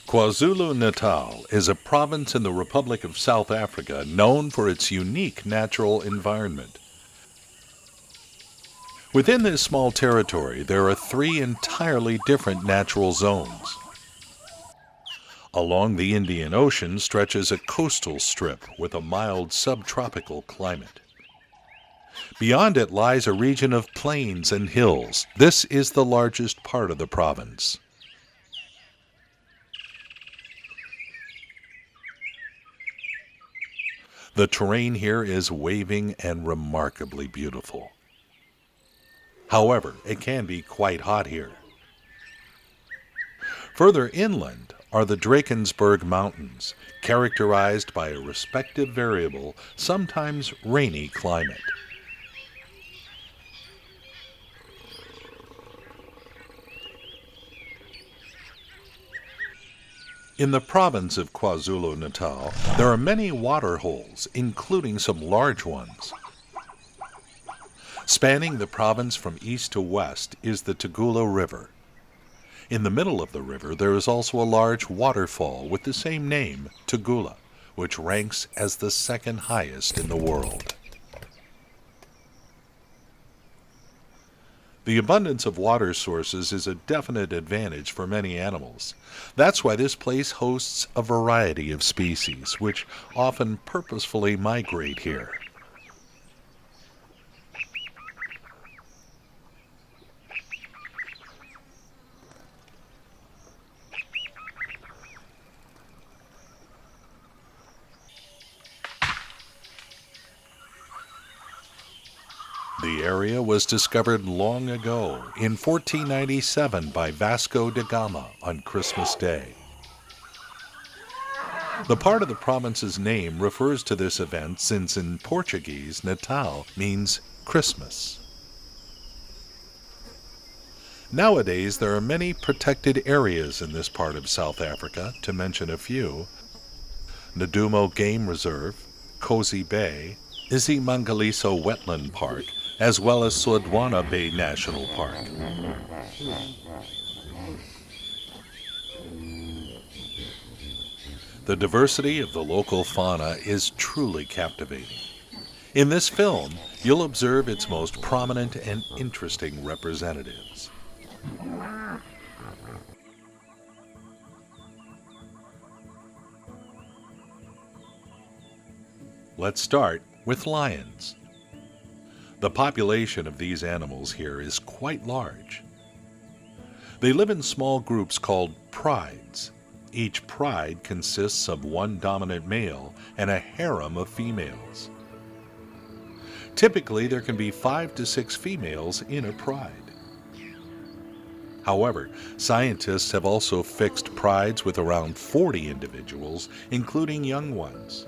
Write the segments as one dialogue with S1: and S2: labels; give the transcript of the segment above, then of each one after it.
S1: KwaZulu-Natal is a province in the Republic of South Africa known for its unique natural environment. Within this small territory, there are 3 entirely different natural zones. Along the Indian Ocean stretches a coastal strip with a mild subtropical climate. Beyond it lies a region of plains and hills. This is the largest part of the province. The terrain here is waving and remarkably beautiful. However, it can be quite hot here. Further inland are the Drakensberg Mountains, characterized by a respective variable, sometimes rainy climate. In the province of KwaZulu-Natal, there are many water holes, including some large ones. Spanning the province from east to west is the Tugela River. In the middle of the river, there is also a large waterfall with the same name, Tugela, which ranks as the second highest in the world. The abundance of water sources is a definite advantage for many animals. That's why this place hosts a variety of species, which often purposefully migrate here. The area was discovered long ago, in 1497, by Vasco da Gama on Christmas Day. The part of the province's name refers to this event since in Portuguese, Natal means Christmas. Nowadays, there are many protected areas in this part of South Africa, to mention a few: Nadumo Game Reserve, Cozy Bay, Isimangaliso Wetland Park, as well as Sodwana Bay National Park. The diversity of the local fauna is truly captivating. In this film, you'll observe its most prominent and interesting representatives. Let's start with lions. The population of these animals here is quite large. They live in small groups called prides. Each pride consists of one dominant male and a harem of females. Typically, there can be 5 to 6 females in a pride. However, scientists have also fixed prides with around 40 individuals, including young ones.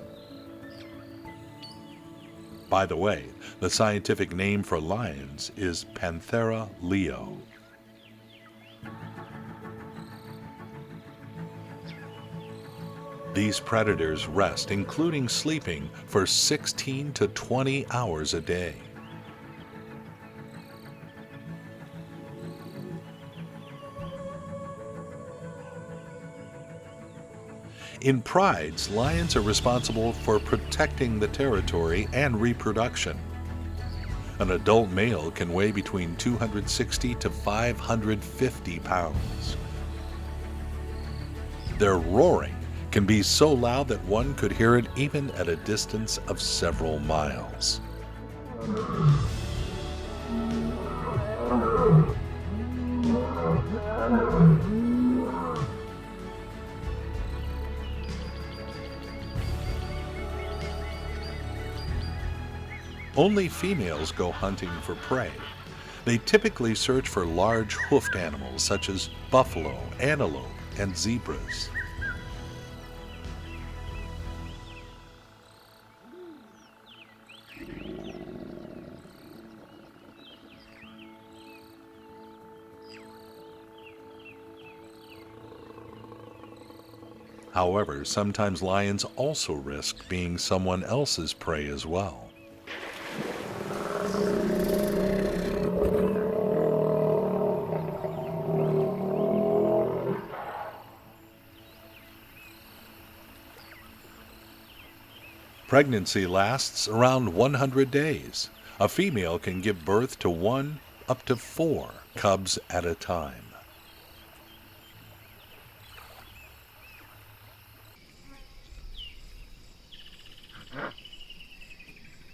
S1: By the way, the scientific name for lions is Panthera leo. These predators rest, including sleeping, for 16 to 20 hours a day. In prides, lions are responsible for protecting the territory and reproduction. An adult male can weigh between 260 to 550 pounds. Their roaring can be so loud that one could hear it even at a distance of several miles. Only females go hunting for prey. They typically search for large hoofed animals such as buffalo, antelope, and zebras. However, sometimes lions also risk being someone else's prey as well. Pregnancy lasts around 100 days. A female can give birth to 1 up to 4 cubs at a time.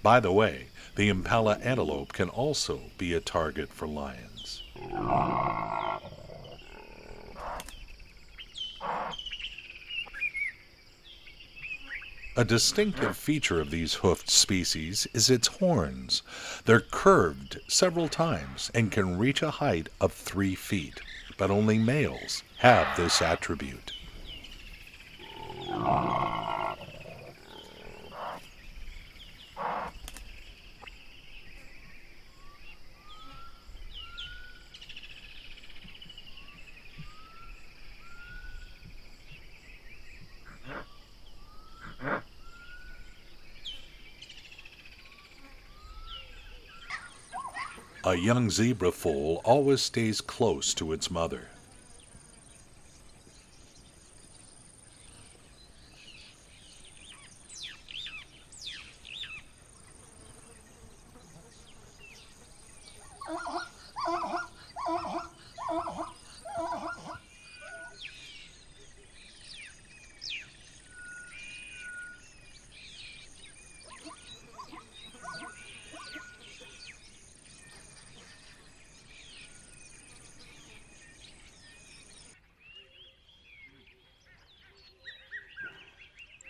S1: By the way, the Impala antelope can also be a target for lions. A distinctive feature of these hoofed species is its horns. They're curved several times and can reach a height of 3 feet, but only males have this attribute. A young zebra foal always stays close to its mother.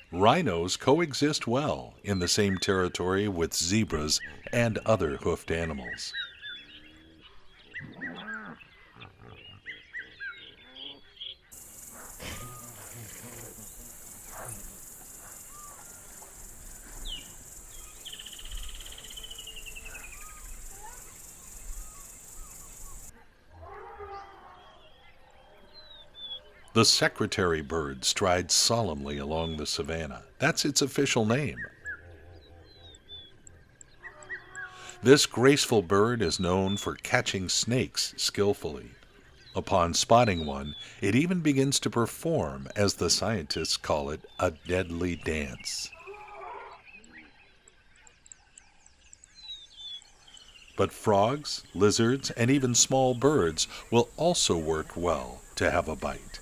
S1: Rhinos coexist well in the same territory with zebras and other hoofed animals. The Secretarybird strides solemnly along the savanna. That's its official name. This graceful bird is known for catching snakes skillfully. Upon spotting one, it even begins to perform, as the scientists call it, a deadly dance. But frogs, lizards, and even small birds will also work well to have a bite.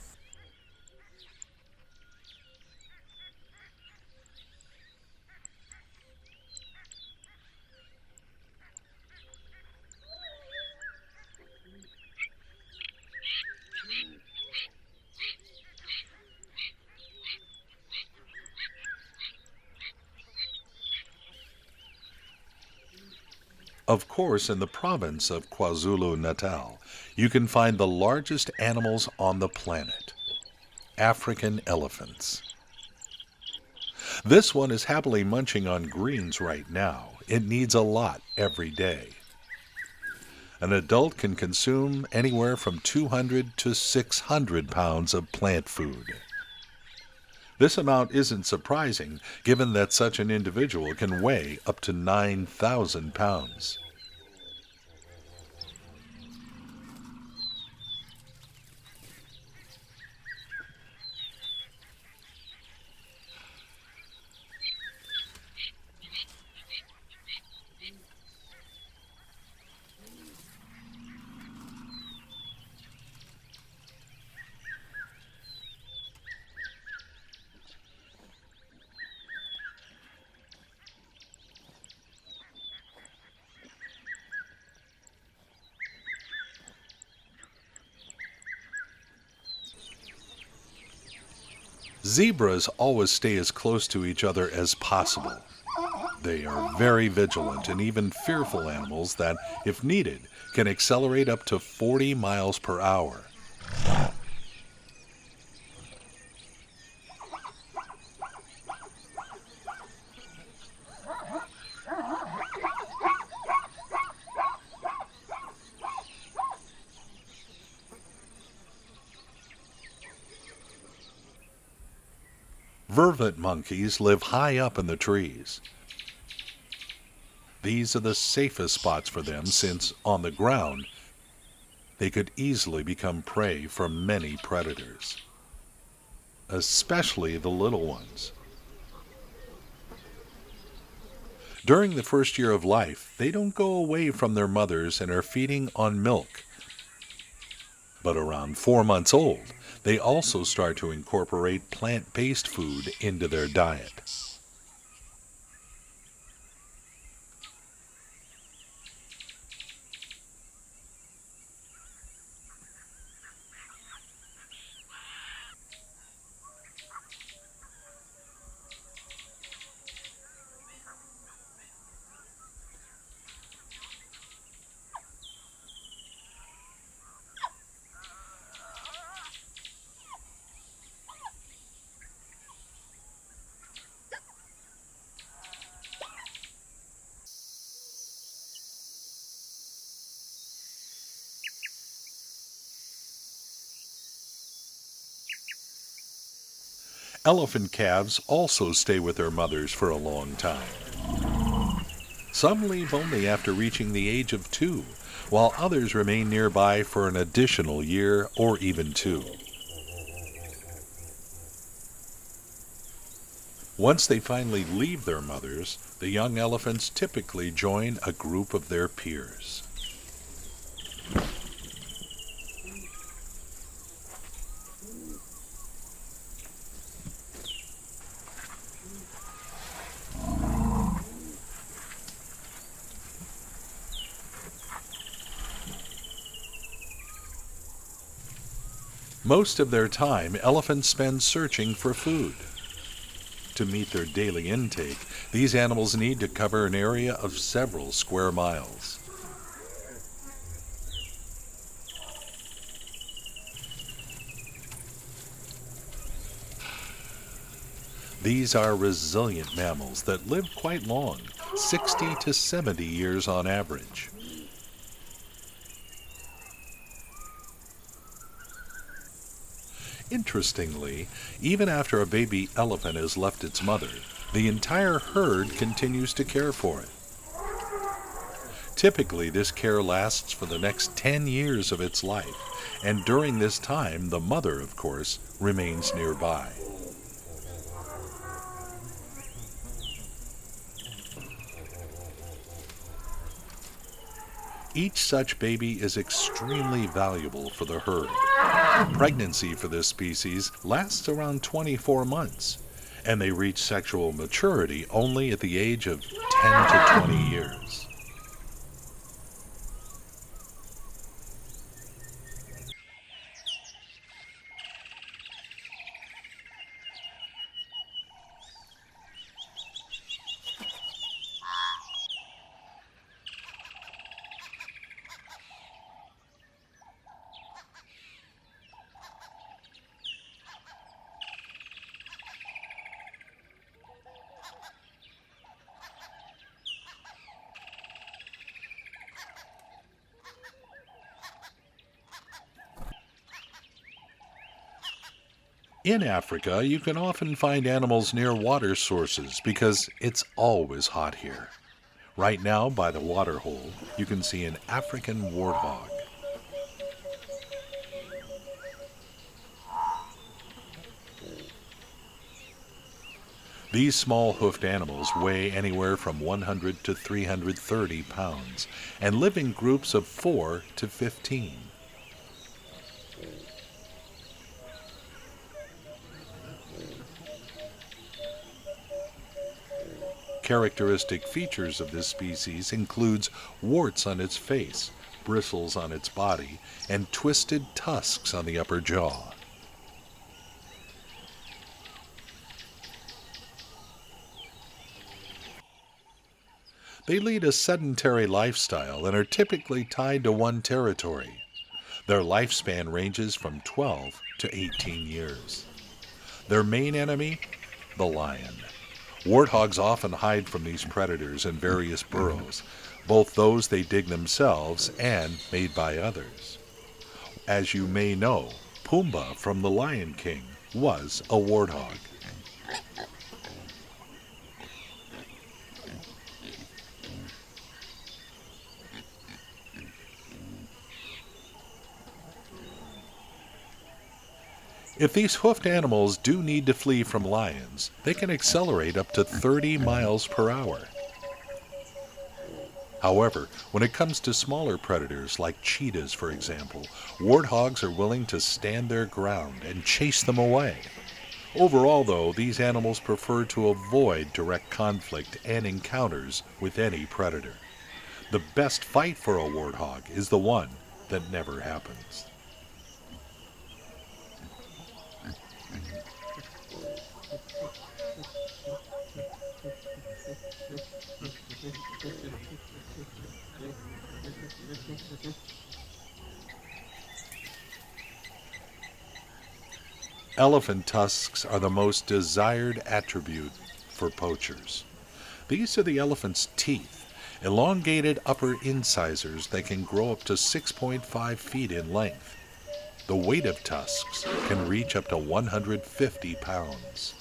S1: Of course, in the province of KwaZulu-Natal, you can find the largest animals on the planet, African elephants. This one is happily munching on greens right now. It needs a lot every day. An adult can consume anywhere from 200 to 600 pounds of plant food. This amount isn't surprising, given that such an individual can weigh up to 9,000 pounds. Zebras always stay as close to each other as possible. They are very vigilant and even fearful animals that, if needed, can accelerate up to 40 miles per hour. Vervet monkeys live high up in the trees. These are the safest spots for them since, on the ground, they could easily become prey for many predators, especially the little ones. During the first year of life, they don't go away from their mothers and are feeding on milk. But around 4 months old, they also start to incorporate plant-based food into their diet. Elephant calves also stay with their mothers for a long time. Some leave only after reaching the age of 2, while others remain nearby for an additional year or even 2. Once they finally leave their mothers, the young elephants typically join a group of their peers. Most of their time, elephants spend searching for food. To meet their daily intake, these animals need to cover an area of several square miles. These are resilient mammals that live quite long, 60 to 70 years on average. Interestingly, even after a baby elephant has left its mother, the entire herd continues to care for it. Typically, this care lasts for the next 10 years of its life, and during this time, the mother, of course, remains nearby. Each such baby is extremely valuable for the herd. Pregnancy for this species lasts around 24 months, and they reach sexual maturity only at the age of 10 to 20 years. In Africa, you can often find animals near water sources because it's always hot here. Right now, by the water hole, you can see an African warthog. These small hoofed animals weigh anywhere from 100 to 330 pounds and live in groups of 4 to 15. Characteristic features of this species includes warts on its face, bristles on its body, and twisted tusks on the upper jaw. They lead a sedentary lifestyle and are typically tied to one territory. Their lifespan ranges from 12 to 18 years. Their main enemy? The lion. Warthogs often hide from these predators in various burrows, both those they dig themselves and made by others. As you may know, Pumbaa from The Lion King was a warthog. If these hoofed animals do need to flee from lions, they can accelerate up to 30 miles per hour. However, when it comes to smaller predators like cheetahs, for example, warthogs are willing to stand their ground and chase them away. Overall, though, these animals prefer to avoid direct conflict and encounters with any predator. The best fight for a warthog is the one that never happens. Elephant tusks are the most desired attribute for poachers. These are the elephant's teeth, elongated upper incisors that can grow up to 6.5 feet in length. The weight of tusks can reach up to 150 pounds.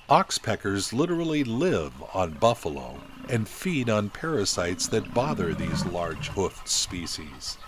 S1: Oxpeckers literally live on buffalo and feed on parasites that bother these large hoofed species.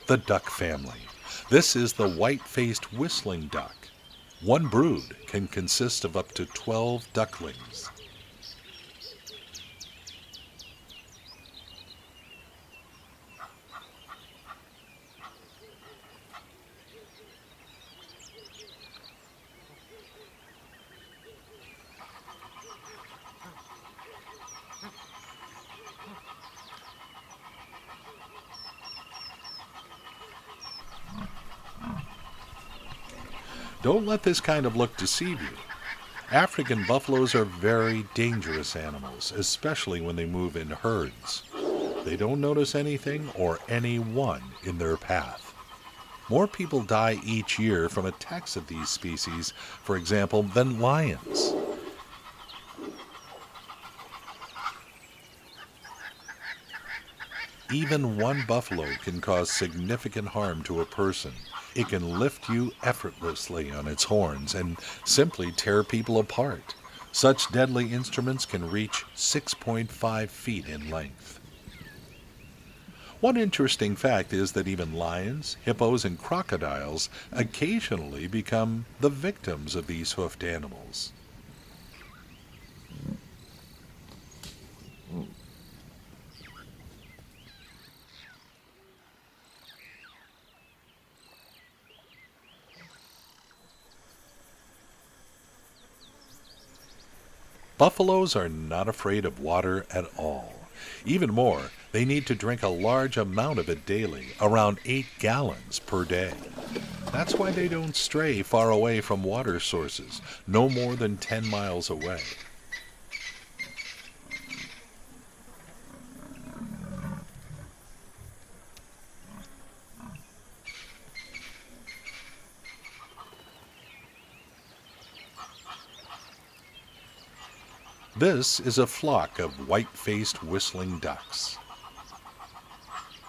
S1: The duck family. This is the white-faced whistling duck. One brood can consist of up to 12 ducklings. Don't let this kind of look deceive you. African buffaloes are very dangerous animals, especially when they move in herds. They don't notice anything or anyone in their path. More people die each year from attacks of these species, for example, than lions. Even one buffalo can cause significant harm to a person. It can lift you effortlessly on its horns and simply tear people apart. Such deadly instruments can reach 6.5 feet in length. One interesting fact is that even lions, hippos, and crocodiles occasionally become the victims of these hoofed animals. Buffaloes are not afraid of water at all. Even more, they need to drink a large amount of it daily, around 8 gallons per day. That's why they don't stray far away from water sources, no more than 10 miles away. This is a flock of white-faced whistling ducks.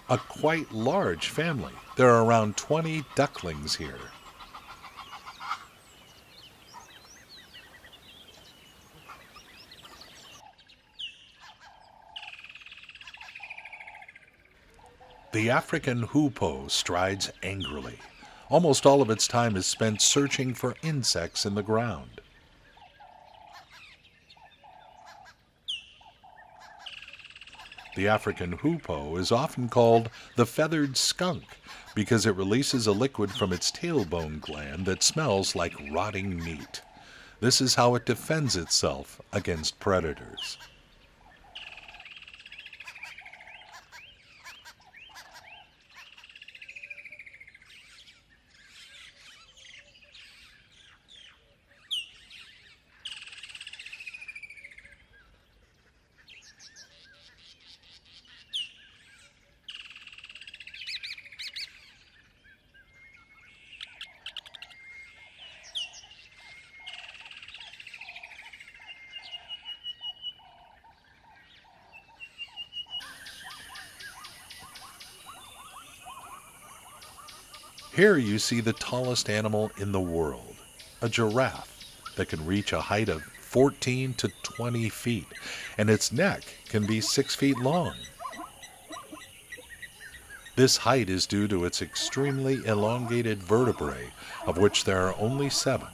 S1: A quite large family. There are around 20 ducklings here. The African hoopoe strides angrily. Almost all of its time is spent searching for insects in the ground. The African hoopoe is often called the feathered skunk because it releases a liquid from its tailbone gland that smells like rotting meat. This is how it defends itself against predators. Here you see the tallest animal in the world, a giraffe that can reach a height of 14 to 20 feet, and its neck can be 6 feet long. This height is due to its extremely elongated vertebrae, of which there are only 7.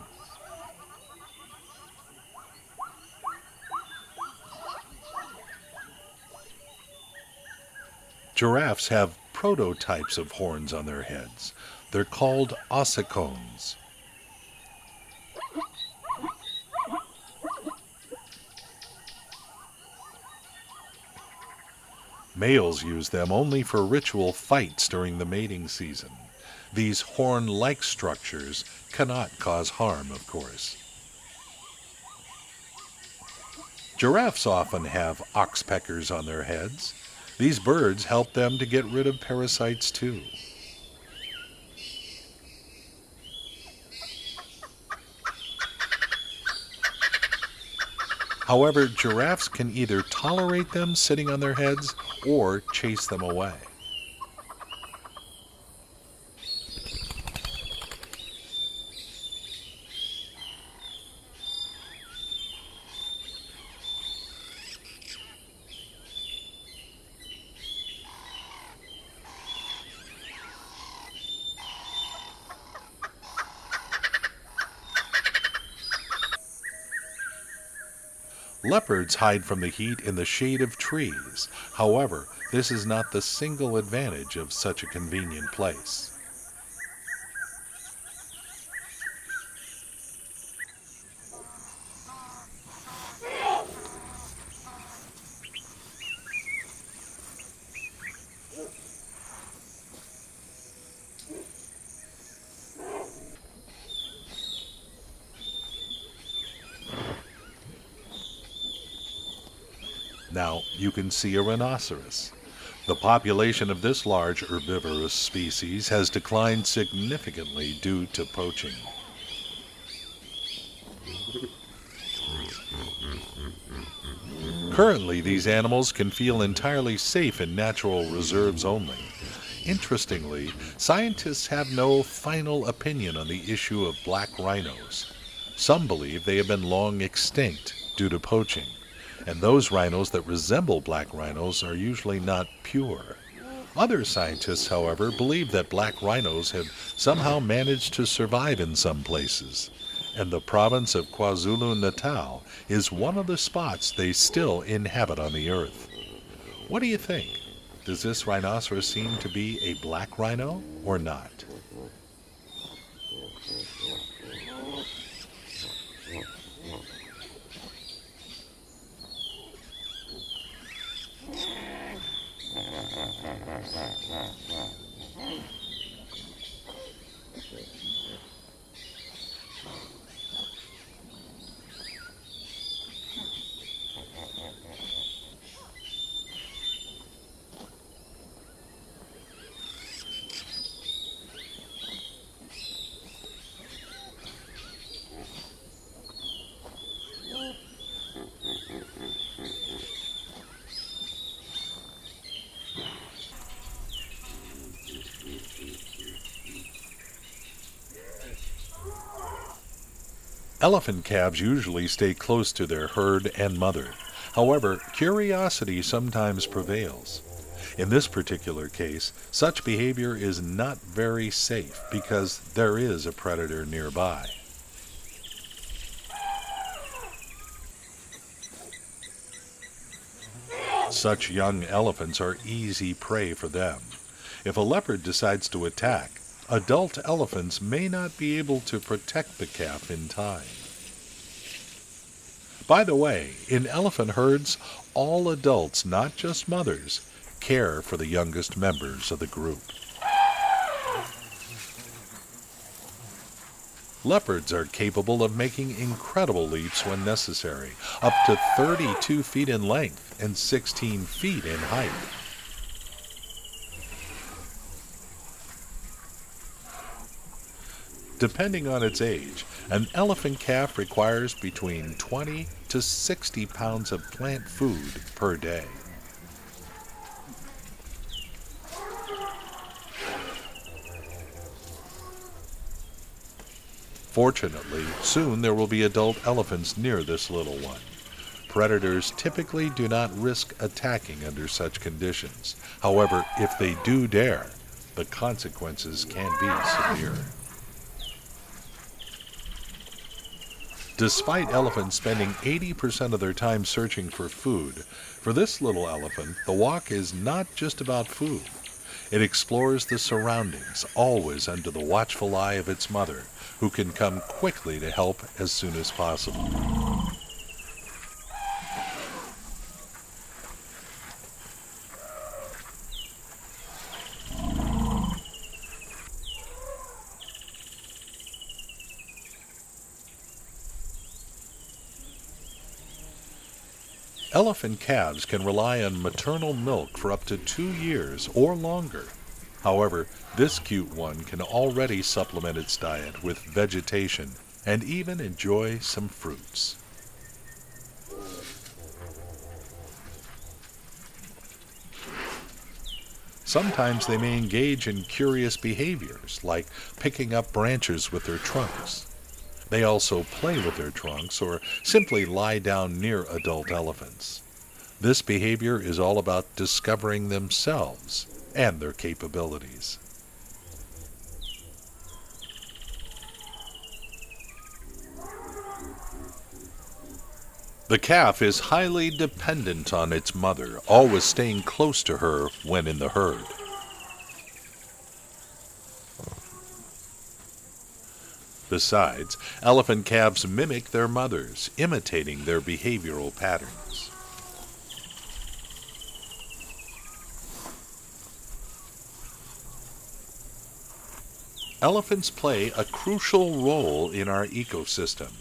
S1: Giraffes have prototypes of horns on their heads. They're called ossicones. Males use them only for ritual fights during the mating season. These horn-like structures cannot cause harm, of course. Giraffes often have oxpeckers on their heads. These birds help them to get rid of parasites too. However, giraffes can either tolerate them sitting on their heads or chase them away. Leopards hide from the heat in the shade of trees. However, this is not the single advantage of such a convenient place. Now you can see a rhinoceros. The population of this large herbivorous species has declined significantly due to poaching. Currently, these animals can feel entirely safe in natural reserves only. Interestingly, scientists have no final opinion on the issue of black rhinos. Some believe they have been long extinct due to poaching, and those rhinos that resemble black rhinos are usually not pure. Other scientists, however, believe that black rhinos have somehow managed to survive in some places, and the province of KwaZulu-Natal is one of the spots they still inhabit on the earth. What do you think? Does this rhinoceros seem to be a black rhino or not? Elephant calves usually stay close to their herd and mother. However, curiosity sometimes prevails. In this particular case, such behavior is not very safe because there is a predator nearby. Such young elephants are easy prey for them. If a leopard decides to attack, adult elephants may not be able to protect the calf in time. By the way, in elephant herds, all adults, not just mothers, care for the youngest members of the group. Leopards are capable of making incredible leaps when necessary, up to 32 feet in length and 16 feet in height. Depending on its age, an elephant calf requires between 20 to 60 pounds of plant food per day. Fortunately, soon there will be adult elephants near this little one. Predators typically do not risk attacking under such conditions. However, if they do dare, the consequences can be severe. Despite elephants spending 80% of their time searching for food, for this little elephant, the walk is not just about food. It explores the surroundings, always under the watchful eye of its mother, who can come quickly to help as soon as possible. Elephant calves can rely on maternal milk for up to 2 years or longer. However, this cute one can already supplement its diet with vegetation and even enjoy some fruits. Sometimes they may engage in curious behaviors, like picking up branches with their trunks. They also play with their trunks or simply lie down near adult elephants. This behavior is all about discovering themselves and their capabilities. The calf is highly dependent on its mother, always staying close to her when in the herd. Besides, elephant calves mimic their mothers, imitating their behavioral patterns. Elephants play a crucial role in our ecosystem.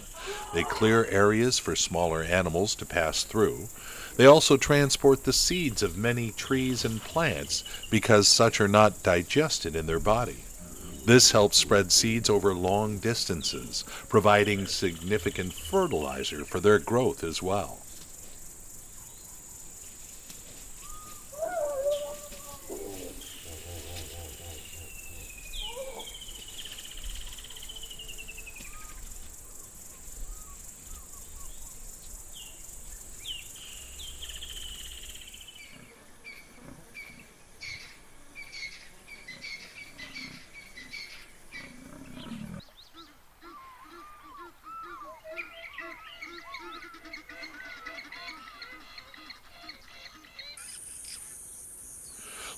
S1: They clear areas for smaller animals to pass through. They also transport the seeds of many trees and plants because such are not digested in their body. This helps spread seeds over long distances, providing significant fertilizer for their growth as well.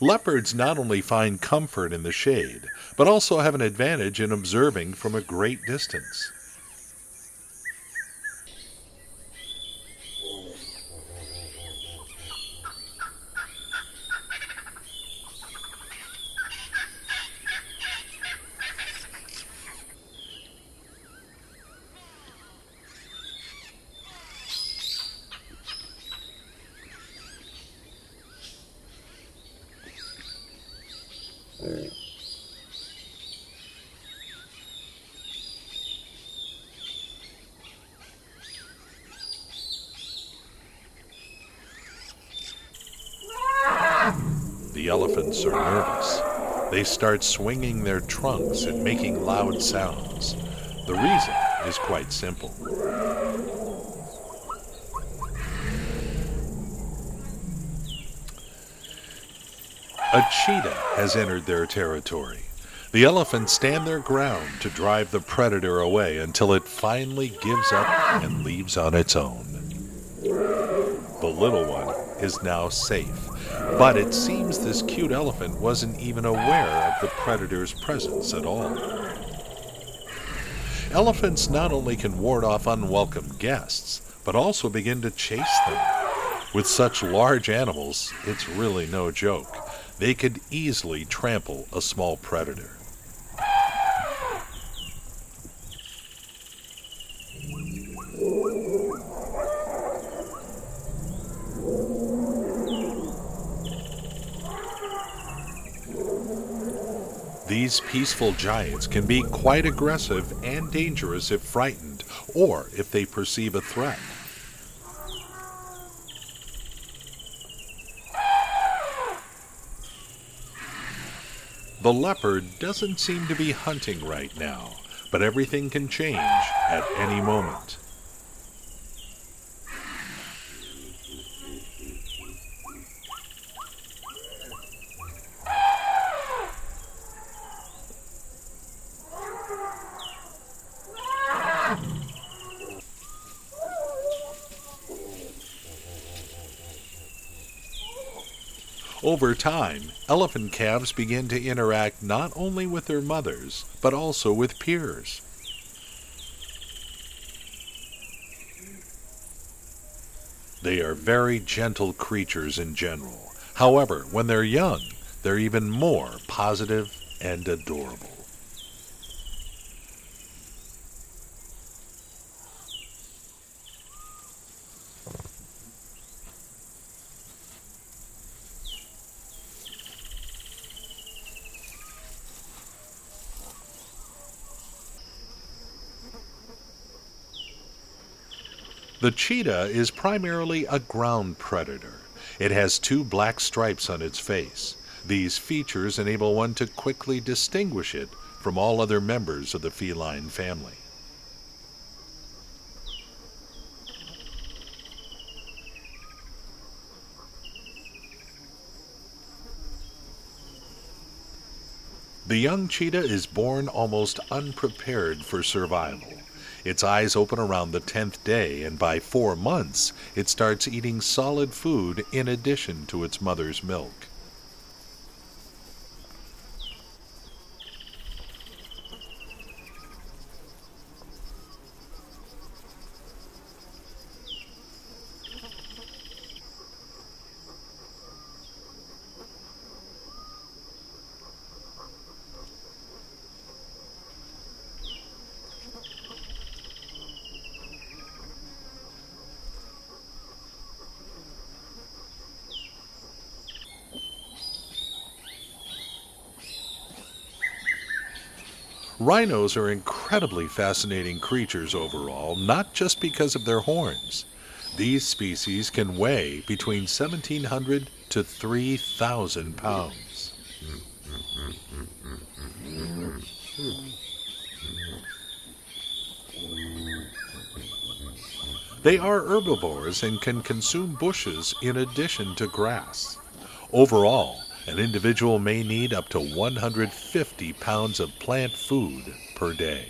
S1: Leopards not only find comfort in the shade, but also have an advantage in observing from a great distance. The elephants are nervous. They start swinging their trunks and making loud sounds. The reason is quite simple. A cheetah has entered their territory. The elephants stand their ground to drive the predator away until it finally gives up and leaves on its own. The little one is now safe, but it seems this cute elephant wasn't even aware of the predator's presence at all. Elephants not only can ward off unwelcome guests, but also begin to chase them. With such large animals, it's really no joke. They could easily trample a small predator. These peaceful giants can be quite aggressive and dangerous if frightened or if they perceive a threat. The leopard doesn't seem to be hunting right now, but everything can change at any moment. Over time, elephant calves begin to interact not only with their mothers, but also with peers. They are very gentle creatures in general. However, when they're young, they're even more positive and adorable. The cheetah is primarily a ground predator. It has 2 black stripes on its face. These features enable one to quickly distinguish it from all other members of the feline family. The young cheetah is born almost unprepared for survival. Its eyes open around the 10th day, and by 4 months, it starts eating solid food in addition to its mother's milk. Rhinos are incredibly fascinating creatures overall, not just because of their horns. These species can weigh between 1,700 to 3,000 pounds. They are herbivores and can consume bushes in addition to grass. Overall, an individual may need up to 150 pounds of plant food per day.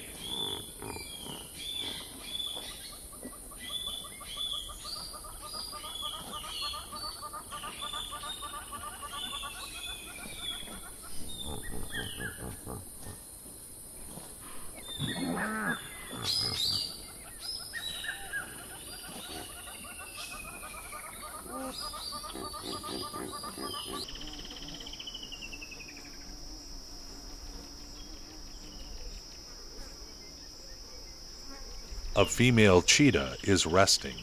S1: A female cheetah is resting.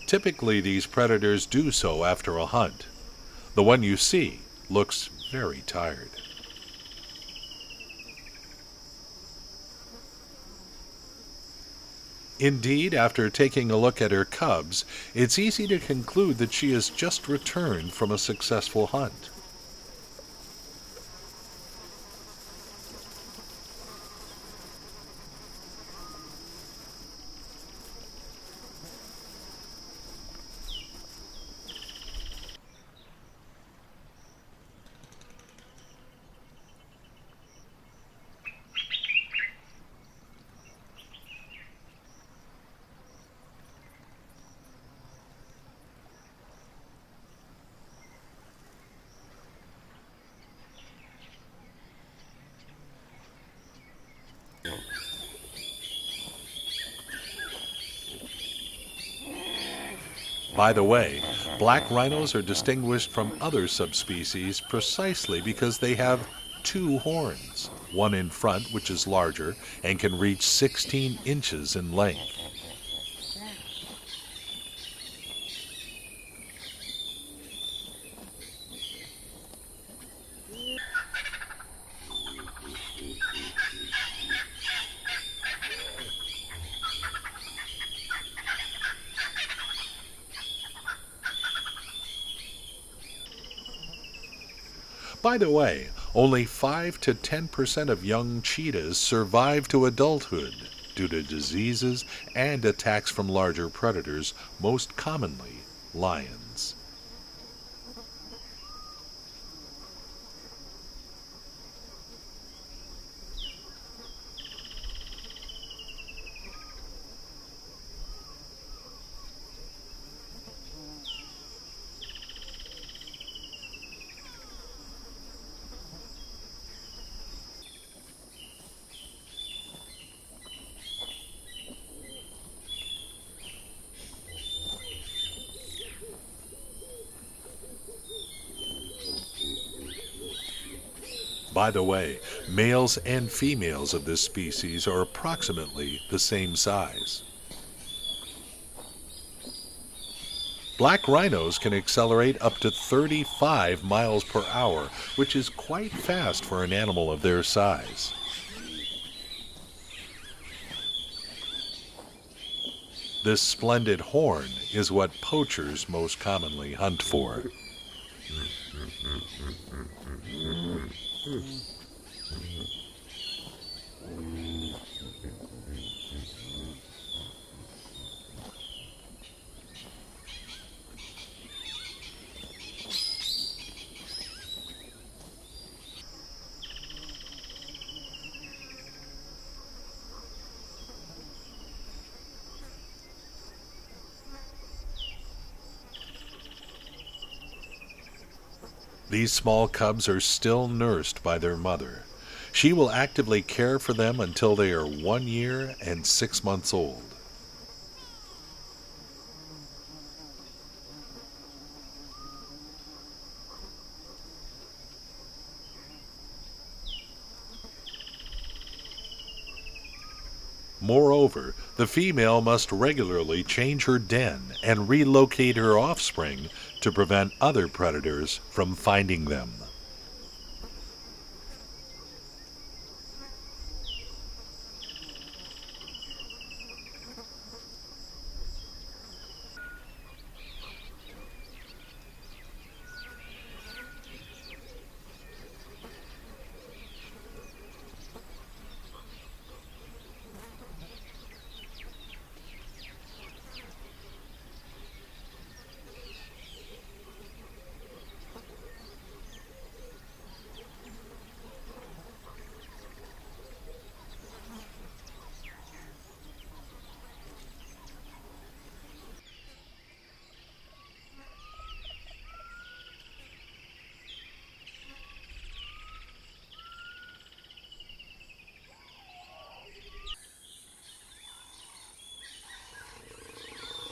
S1: Typically, these predators do so after a hunt. The one you see looks very tired. Indeed, after taking a look at her cubs, it's easy to conclude that she has just returned from a successful hunt. By the way, black rhinos are distinguished from other subspecies precisely because they have two horns, one in front which is larger and can reach 16 inches in length. By the way, only 5 to 10% of young cheetahs survive to adulthood due to diseases and attacks from larger predators, most commonly lions. By the way, males and females of this species are approximately the same size. Black rhinos can accelerate up to 35 miles per hour, which is quite fast for an animal of their size. This splendid horn is what poachers most commonly hunt for. These small cubs are still nursed by their mother. She will actively care for them until they are 1 year and 6 months old. Moreover, the female must regularly change her den and relocate her offspring to prevent other predators from finding them.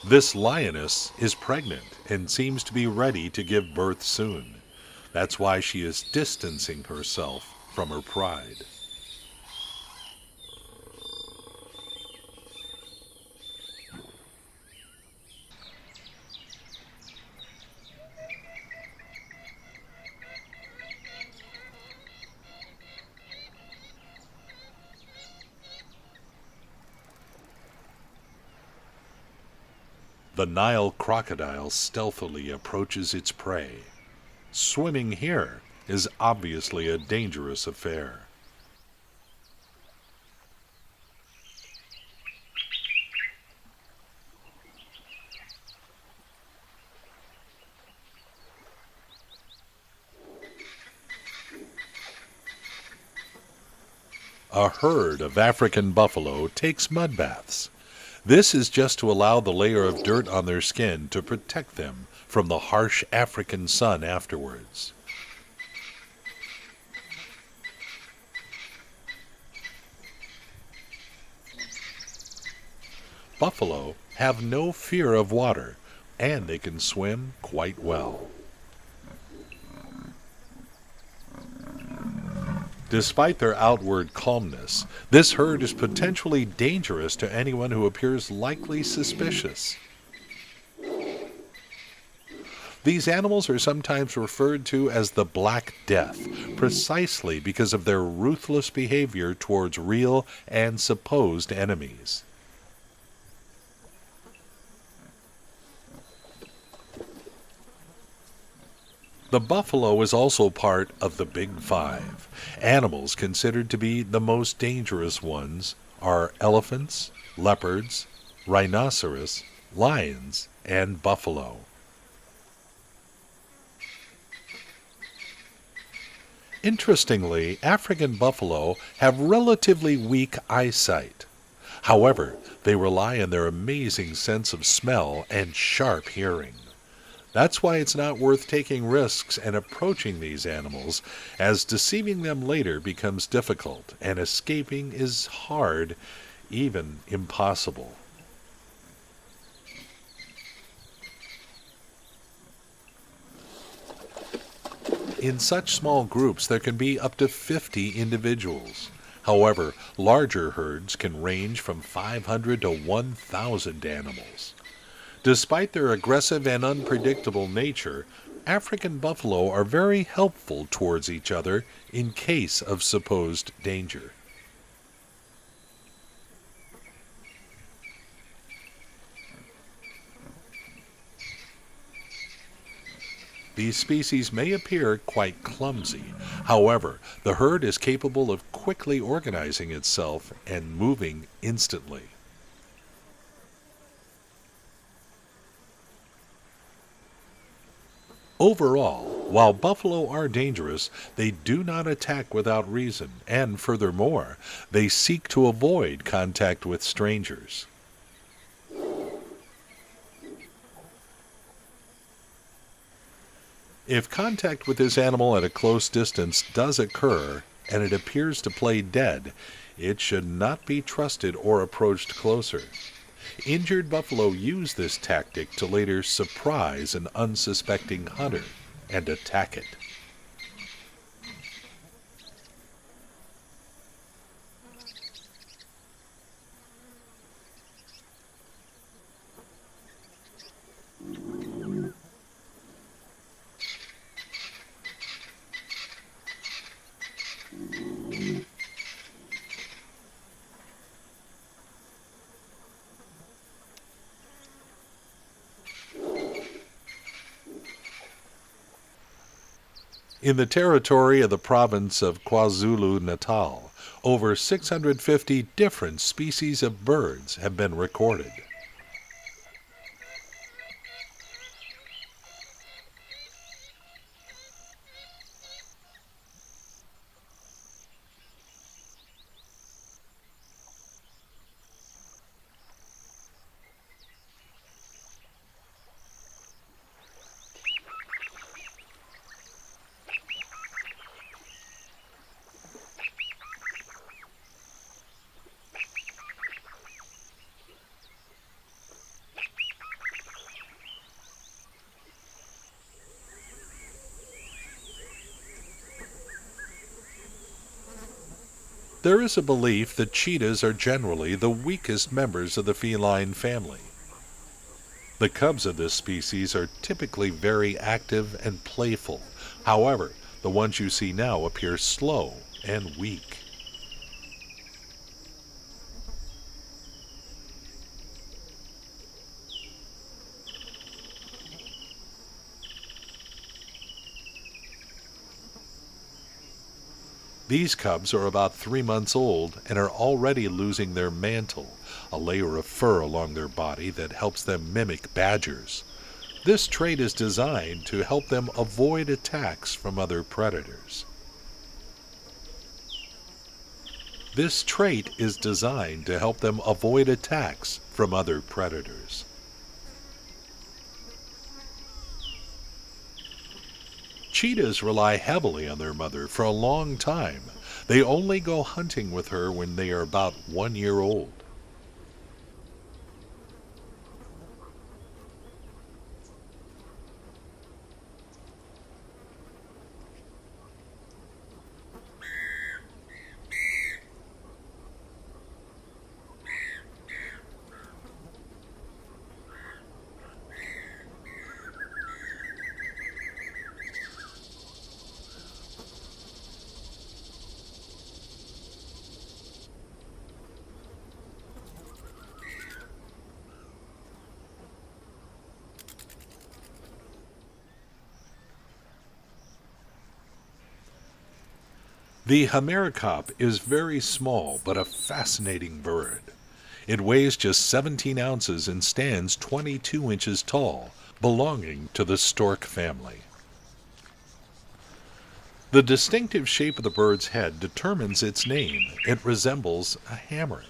S1: This lioness is pregnant and seems to be ready to give birth soon. That's why she is distancing herself from her pride. The Nile crocodile stealthily approaches its prey. Swimming here is obviously a dangerous affair. A herd of African buffalo takes mud baths. This is just to allow the layer of dirt on their skin to protect them from the harsh African sun afterwards. Buffalo have no fear of water and they can swim quite well. Despite their outward calmness, this herd is potentially dangerous to anyone who appears likely suspicious. These animals are sometimes referred to as the Black Death, precisely because of their ruthless behavior towards real and supposed enemies. The buffalo is also part of the Big Five. Animals considered to be the most dangerous ones are elephants, leopards, rhinoceros, lions, and buffalo. Interestingly, African buffalo have relatively weak eyesight. However, they rely on their amazing sense of smell and sharp hearing. That's why it's not worth taking risks and approaching these animals, as deceiving them later becomes difficult and escaping is hard, even impossible. In such small groups, there can be up to 50 individuals. However, larger herds can range from 500 to 1,000 animals. Despite their aggressive and unpredictable nature, African buffalo are very helpful towards each other in case of supposed danger. These species may appear quite clumsy. However, the herd is capable of quickly organizing itself and moving instantly. Overall, while buffalo are dangerous, they do not attack without reason, and furthermore, they seek to avoid contact with strangers. If contact with this animal at a close distance does occur, and it appears to play dead, it should not be trusted or approached closer. Injured buffalo use this tactic to later surprise an unsuspecting hunter and attack it. In the territory of the province of KwaZulu-Natal, over 650 different species of birds have been recorded. There is a belief that cheetahs are generally the weakest members of the feline family. The cubs of this species are typically very active and playful. However, the ones you see now appear slow and weak. These cubs are about 3 months old and are already losing their mantle, a layer of fur along their body that helps them mimic badgers. This trait is designed to help them avoid attacks from other predators. This trait is designed to help them avoid attacks from other predators. Cheetahs rely heavily on their mother for a long time. They only go hunting with her when they are about 1 year old. The Hammerkop is very small but a fascinating bird. It weighs just 17 ounces and stands 22 inches tall, belonging to the stork family. The distinctive shape of the bird's head determines its name. It resembles a hammer.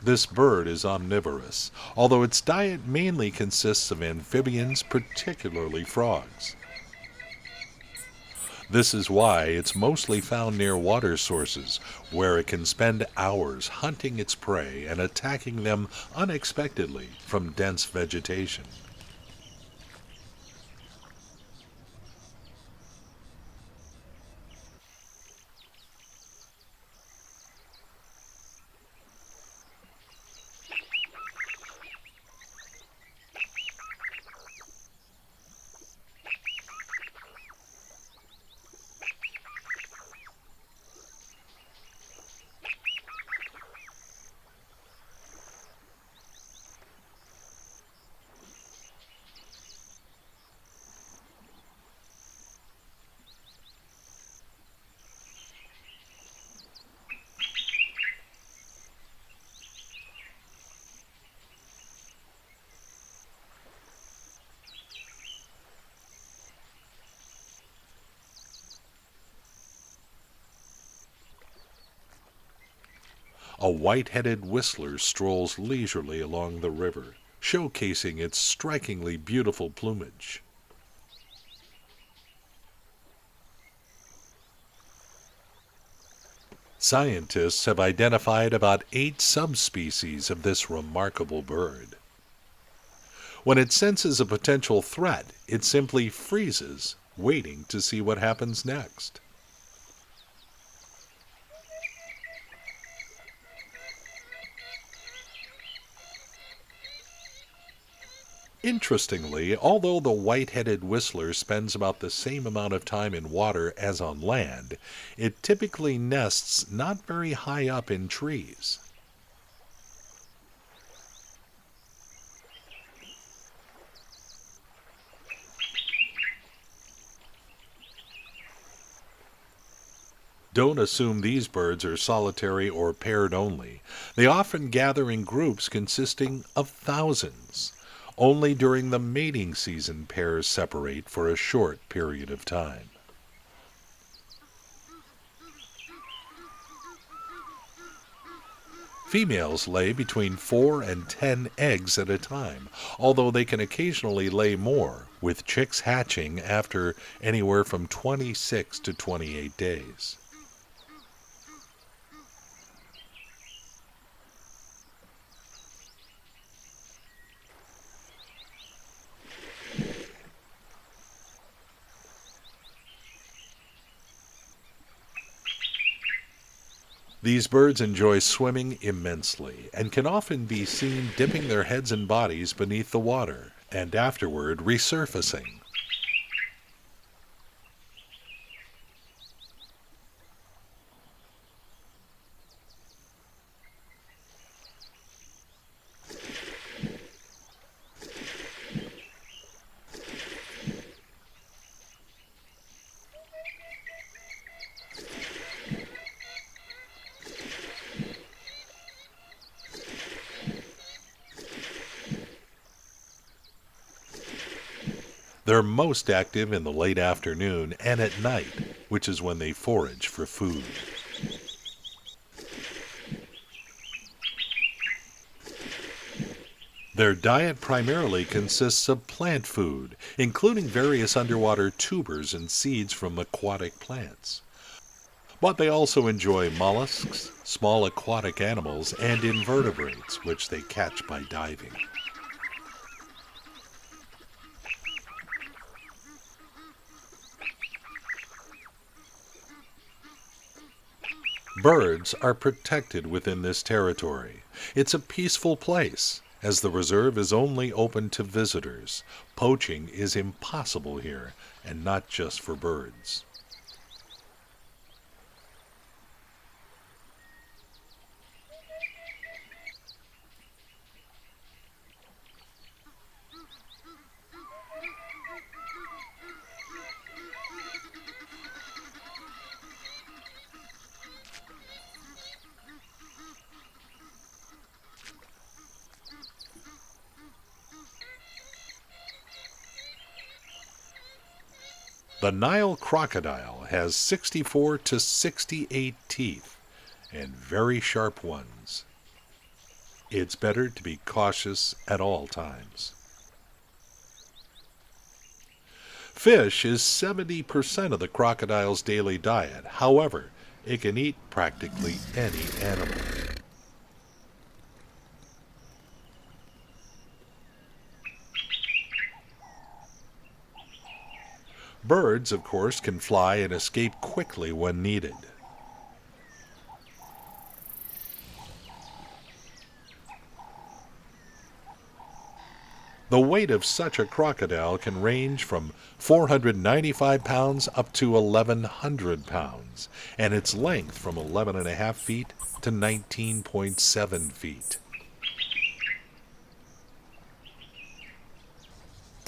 S1: This bird is omnivorous, although its diet mainly consists of amphibians, particularly frogs. This is why it's mostly found near water sources, where it can spend hours hunting its prey and attacking them unexpectedly from dense vegetation. A white-headed whistler strolls leisurely along the river, showcasing its strikingly beautiful plumage. Scientists have identified about 8 subspecies of this remarkable bird. When it senses a potential threat, it simply freezes, waiting to see what happens next. Interestingly, although the white-headed whistler spends about the same amount of time in water as on land, it typically nests not very high up in trees. Don't assume these birds are solitary or paired only. They often gather in groups consisting of thousands. Only during the mating season pairs separate for a short period of time. Females lay between 4 and 10 eggs at a time, although they can occasionally lay more, with chicks hatching after anywhere from 26 to 28 days. These birds enjoy swimming immensely and can often be seen dipping their heads and bodies beneath the water and afterward resurfacing. They're most active in the late afternoon and at night, which is when they forage for food. Their diet primarily consists of plant food, including various underwater tubers and seeds from aquatic plants. But they also enjoy mollusks, small aquatic animals, and invertebrates, which they catch by diving. Birds are protected within this territory. It's a peaceful place, as the reserve is only open to visitors. Poaching is impossible here, and not just for birds. The Nile crocodile has 64 to 68 teeth, and very sharp ones. It's better to be cautious at all times. Fish is 70% of the crocodile's daily diet. However, it can eat practically any animal. Birds, of course, can fly and escape quickly when needed. The weight of such a crocodile can range from 495 pounds up to 1,100 pounds, and its length from 11.5 feet to 19.7 feet.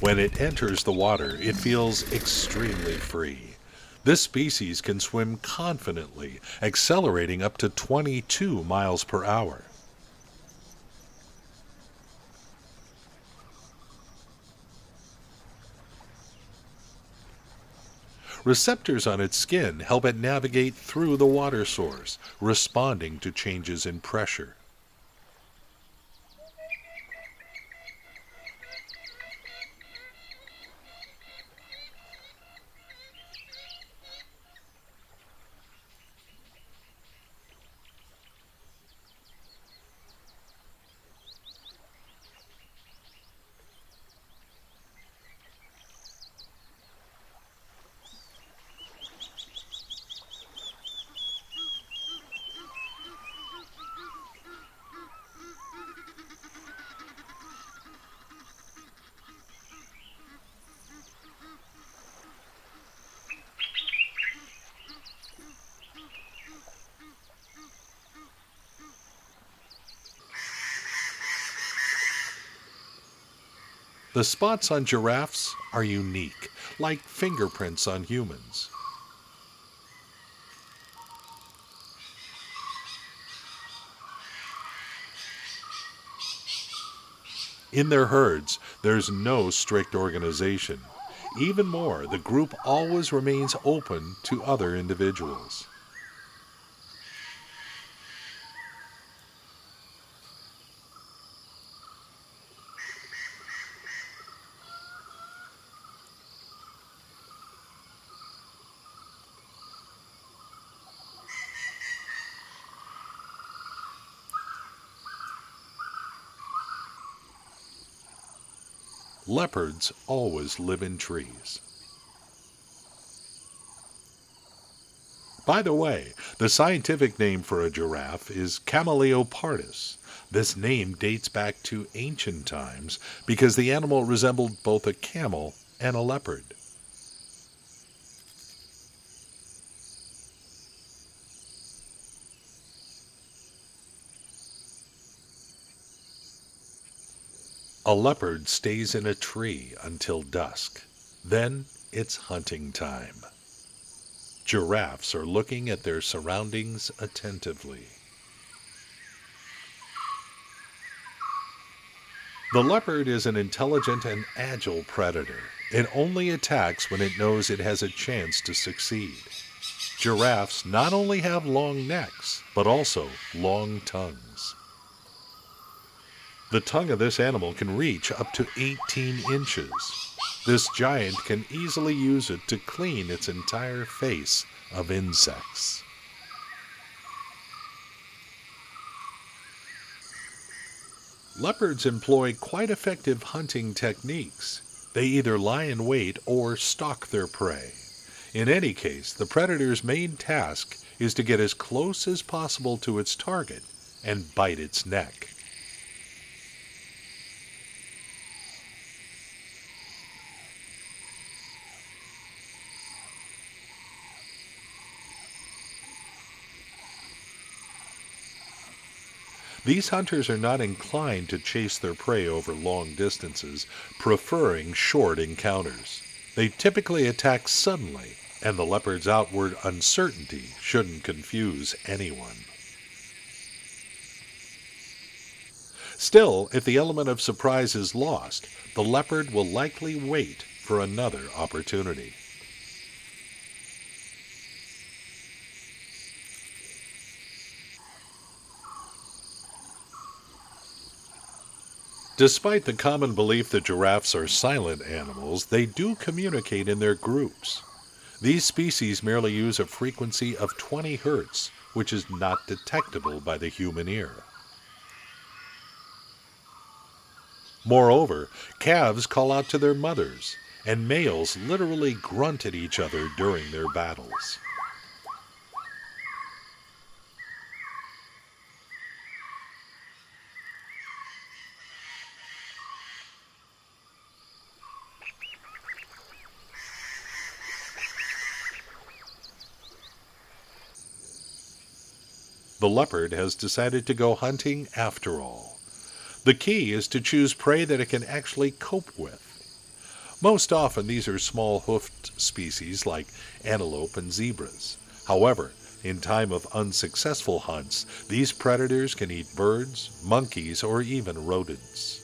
S1: When it enters the water, it feels extremely free. This species can swim confidently, accelerating up to 22 miles per hour. Receptors on its skin help it navigate through the water source, responding to changes in pressure. The spots on giraffes are unique, like fingerprints on humans. In their herds, there's no strict organization. Even more, the group always remains open to other individuals. Leopards always live in trees. By the way, the scientific name for a giraffe is Cameleopardus. This name dates back to ancient times because the animal resembled both a camel and a leopard. A leopard stays in a tree until dusk. Then it's hunting time. Giraffes are looking at their surroundings attentively. The leopard is an intelligent and agile predator. It only attacks when it knows it has a chance to succeed. Giraffes not only have long necks, but also long tongues. The tongue of this animal can reach up to 18 inches. This giant can easily use it to clean its entire face of insects. Leopards employ quite effective hunting techniques. They either lie in wait or stalk their prey. In any case, the predator's main task is to get as close as possible to its target and bite its neck. These hunters are not inclined to chase their prey over long distances, preferring short encounters. They typically attack suddenly, and the leopard's outward uncertainty shouldn't confuse anyone. Still, if the element of surprise is lost, the leopard will likely wait for another opportunity. Despite the common belief that giraffes are silent animals, they do communicate in their groups. These species merely use a frequency of 20 hertz, which is not detectable by the human ear. Moreover, calves call out to their mothers, and males literally grunt at each other during their battles. The leopard has decided to go hunting after all. The key is to choose prey that it can actually cope with. Most often these are small hoofed species like antelope and zebras. However, in time of unsuccessful hunts, these predators can eat birds, monkeys, or even rodents.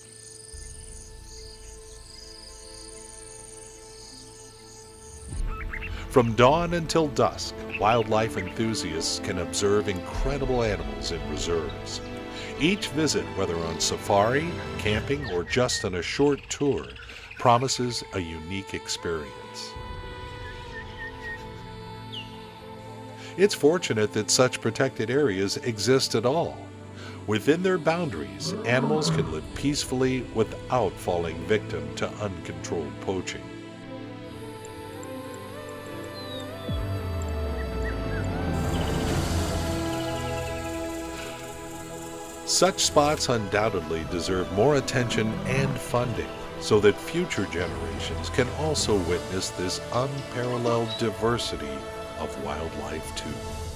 S1: From dawn until dusk, wildlife enthusiasts can observe incredible animals in reserves. Each visit, whether on safari, camping, or just on a short tour, promises a unique experience. It's fortunate that such protected areas exist at all. Within their boundaries, animals can live peacefully without falling victim to uncontrolled poaching. Such spots undoubtedly deserve more attention and funding so that future generations can also witness this unparalleled diversity of wildlife too.